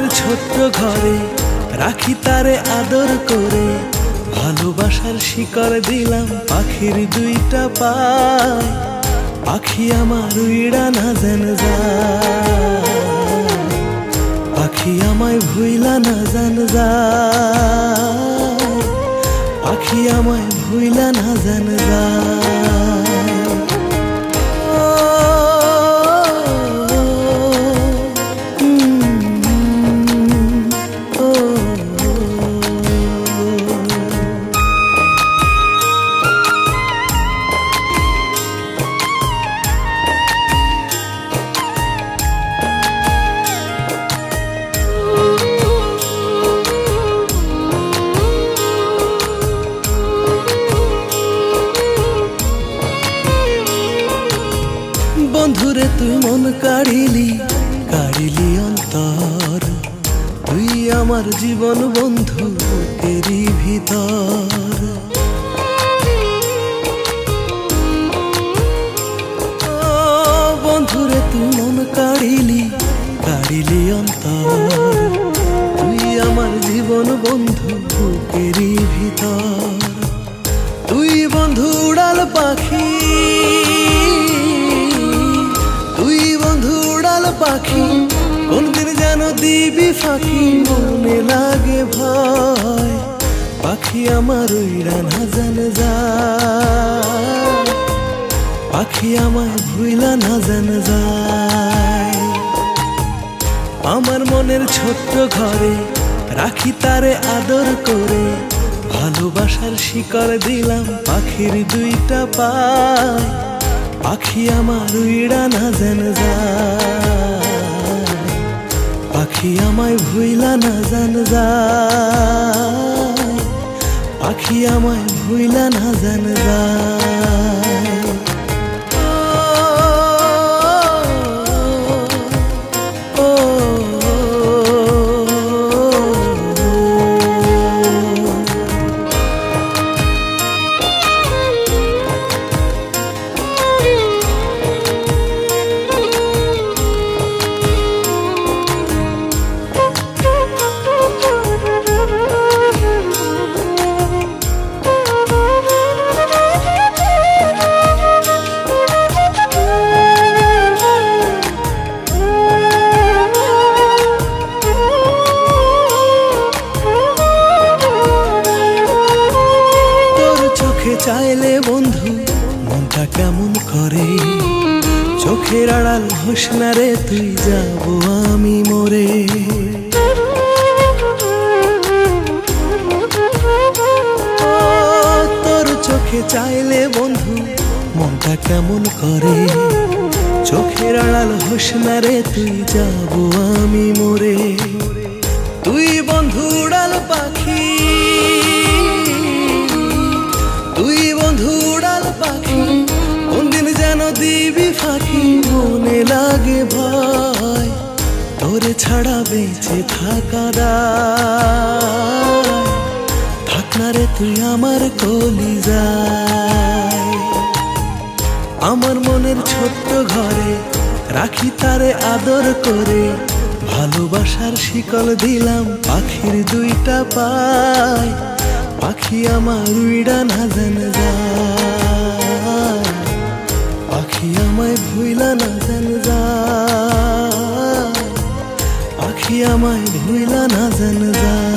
মনের ছোট্ট ঘরে রাখি তারে আদর করে, ভালোবাসার শিকড় দিলাম পাখির দুইটা পায়। পাখি আমার উইড়া না যেন যায়, পাখি আমায় ভুইলা না যেন যায়, পাখি আমায় ভুইলা না যেন যায়। বন্ধুরে তুই মন কাড়িলি, কাড়িলি অন্তর, তুই আমার জীবন বন্ধু এরই ভিতর। বন্ধুরে তুই মন কাড়িলি, কাড়িলি অন্তর, তুই আমার জীবন বন্ধু এরই ভিতর। তুই বন্ধু উড়াল পাখি, পাখি কোনদিন যেন দিবি ফাঁকি, মনে লাগে ভয়। পাখি আমার উইড়া না যেন যায়, পাখি আমায় ভুইলা না যেন যায়। আমার মনের ছোট্ট ঘরে রাখি তারে আদর করে, ভালোবাসার শিকড় দিলাম পাখির দুইটা পায়। পাখি আমার উইড়া না যেন যায়, পাখি আমায় ভুইলা না যেন যায়, পাখি আমায় ভুইলা না যেন যায়। চাইলে বন্ধু মনটা কেমন করে, চোখের আড়াল হোস না রে তুই, যাব আমি মরে। তোর চোখে চাইলে বন্ধু মনটা কেমন করে, চোখের আড়াল হোস না রে তুই, যাব আমি মরে। তুই বন্ধু উড়াল পাখি, তুই বন্ধু উড়াল পাখি, কোনদিন যেন দিবি ফাঁকি, মনে লাগে ভয়। তোরে ছাড়া বেঁচে থাকা দায়, থাক না রে তুই আমার কলিজায়। আমার মনের ছোট্ট ঘরে রাখি তারে আদর করে, ভালোবাসার শিকল দিলাম পাখির দুইটা পায়। পাখি আমার উইড়া না যেন যায়, পাখি আমায় ভুইলা না যেন যায়, পাখি আমায় ভুইলা না যেন যায়।